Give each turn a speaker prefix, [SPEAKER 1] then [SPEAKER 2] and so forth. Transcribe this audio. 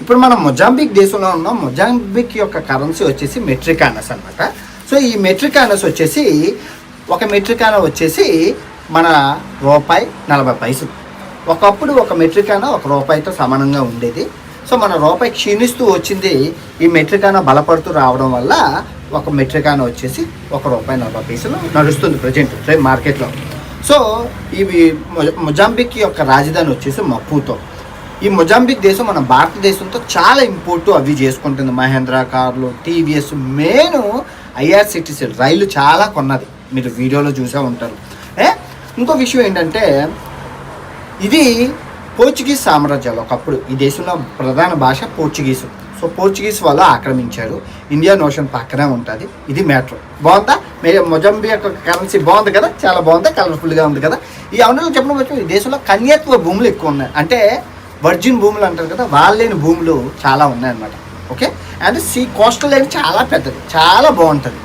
[SPEAKER 1] ఇప్పుడు మనం మొజాంబిక్ దేశంలో ఉన్నాం. మొజాంబిక్ యొక్క కరెన్సీ వచ్చేసి మెట్రికానస్ అనమాట. సో ఈ మెట్రికానస్ వచ్చేసి ఒక మెట్రికానా వచ్చేసి మన ₹40. ఒకప్పుడు ఒక మెట్రికానా ₹1 సమానంగా ఉండేది. సో మన రూపాయి క్షీణిస్తూ వచ్చింది. ఈ మెట్రికానా బలపడుతూ రావడం వల్ల ఒక మెట్రికానా వచ్చేసి ₹1.40 నడుస్తుంది ప్రజెంట్ మార్కెట్లో. సో ఇవి మొజాంబిక్ యొక్క రాజధాని వచ్చేసి మపూతో. ఈ మొజాంబిక్ దేశం మన భారతదేశంతో చాలా ఇంపోర్టు అవి చేసుకుంటుంది. మహేంద్ర కార్లు, టీవీఎస్, మెయిన్ IRCTC రైళ్ళు చాలా కొన్నది, మీరు వీడియోలో చూసే ఉంటారు. ఇంకో విషయం ఏంటంటే ఇది పోర్చుగీస్ సామ్రాజ్యాలు. ఒకప్పుడు ఈ దేశంలో ప్రధాన భాష పోర్చుగీసు. సో పోర్చుగీస్ వాళ్ళు ఆక్రమించారు. ఇండియన్ ఓషన్ పక్కనే ఉంటుంది. ఇది మ్యాటర్. బాగుందా? మొజాంబిక్ యొక్క కరెన్సీ బాగుంది కదా, చాలా బాగుంది, కలర్ఫుల్గా ఉంది కదా. ఈ అవును చెప్పడం వచ్చి ఈ దేశంలో కన్యత్వ భూములు ఎక్కువ ఉన్నాయి. అంటే వర్జిన్ భూములు అంటారు కదా, వాళ్ళని భూములు చాలా ఉన్నాయన్నమాట. ఓకే. అండ్ కోస్టల్ లైన్ చాలా పెద్దది, చాలా బాగుంటుంది.